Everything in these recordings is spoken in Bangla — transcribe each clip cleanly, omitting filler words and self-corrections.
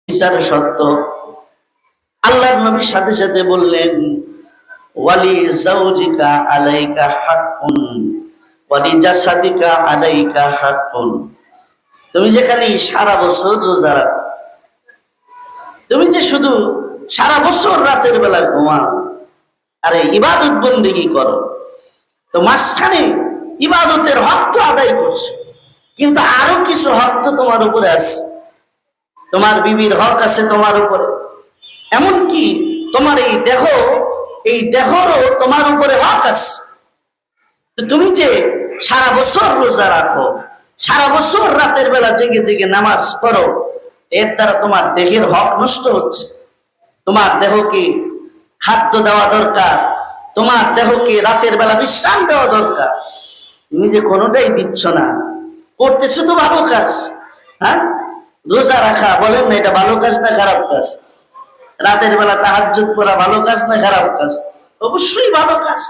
বিচার সত্য। আল্লাহর নবী সাথে সাথে বললেন, ওয়ালি যাওজিকা আলাইকা হাক্কুন ওয়ালি জাসাদিকা আলাইকা হাক্কুন। তুমি যেখানে সারা বছর রোজা রাখো, তুমি যে শুধু সারা বছর রাতের বেলা ঘুমাও, আরে ইবাদত বন্দেগী করো, তো মাঝখানে ইবাদতের হক তো আদায় করছো, কিন্তু আরো কিছু হক তো তোমার উপরে আছে। তোমার বিবির হক আছে তোমার উপরে, এমনকি তোমার এই দেহরও তোমার উপরে হক আছে। তুমি যে সারা বছর রোজা রাখো, সারা বছর রাতের বেলা জেগে জেগে নামাজ পড়ো, এর দ্বারা তোমার দেহের হক নষ্ট হচ্ছে। তোমার দেহকে খাদ্য দেওয়া দরকার, তোমার দেহকে রাতের বেলা বিশ্রাম দেওয়া দরকার। তুমি যে কোনোটাই দিচ্ছ না, করতে শুধু ভালো কাজ। হ্যাঁ, রোজা রাখা বলেন না এটা ভালো কাজ না খারাপ কাজ? রাতের বেলা তাহাজ্জুদ পড়া ভালো কাজ না খারাপ কাজ? অবশ্যই ভালো কাজ।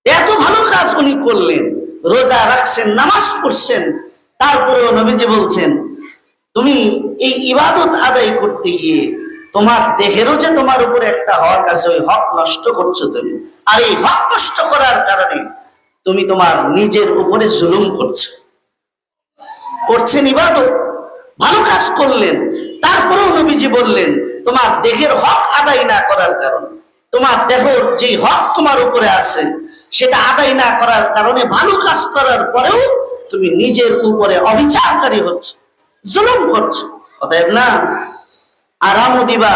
এত ভালো কাজ উনি করলেন, রোজা রাখছেন, নামাজ পড়ছেন, তারপরেও নবীজি বলছেন তুমি এই ইবাদত আদায় করতে গিয়ে তোমার দেহেরও যে তোমার উপরে একটা হক আছে, ওই হক নষ্ট করছো তুমি। আর এই হক নষ্ট করার কারণে তুমি তোমার নিজের উপরে জুলুম করছেন। ইবাদত ভালো কাজ করলেন, তারপরেও নবীজি বললেন তোমার দেহের হক আদায় না করার কারণে, তোমার দেহের যে হক তোমার উপরে আছে সেটা আদায় না করার কারণে ভালো কাজ করার পরেও তুমি নিজের উপরে অবিচারকারী হচ্ছ, জুলুম করছো। অতএব না, আরামও দিবা,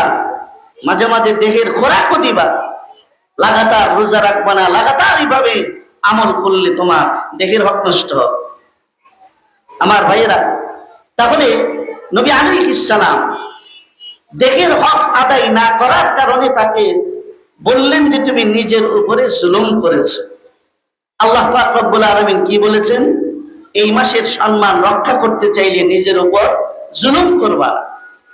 মাঝে মাঝে দেহের খোরাকও দিবা, লাগাতার রোজা রাখবা না, লাগাতার এইভাবে আমল করলে তোমার দেহের হক নষ্ট হবে। আমার ভাইয়েরা, তাহলে নবী আলাইহিস সালাম দেহের হক আদায় না করার কারণে তাকে বললেন যে তুমি নিজের উপরে জুলুম করেছো। আল্লাহ পাক রব্বুল আলামিন কি বলেছেন? এই মাসের সম্মান রক্ষা করতে চাইলে নিজের উপর জুলুম করবা।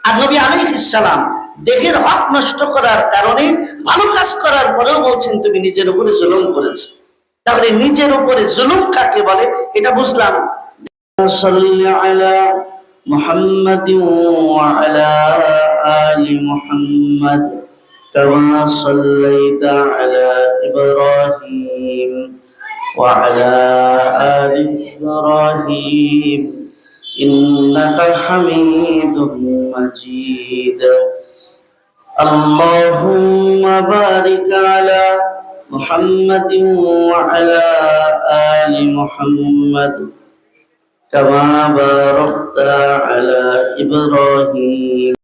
আর নবী আলাইহিস সালাম দেহের হক নষ্ট করার কারণে ভালো কাজ করার পরেও বলছেন তুমি নিজের উপরে জুলুম করেছো। তাহলে নিজের উপরে জুলুম কাকে বলে এটা বুঝলাম। সাল্লি আলা মুহাম্মাদিন ওয়া আলা আলি মুহাম্মাদ কামা সাল্লাইতা আলা ইব্রাহিম ওয়া আলা আলি ইব্রাহিম ইন্নাকা হামিদুম মাজিদ। আল্লাহুম্মা বারিক আলা মুহাম্মাদিন ওয়া আলা আলি মুহাম্মাদ كما باركت على إبراهيم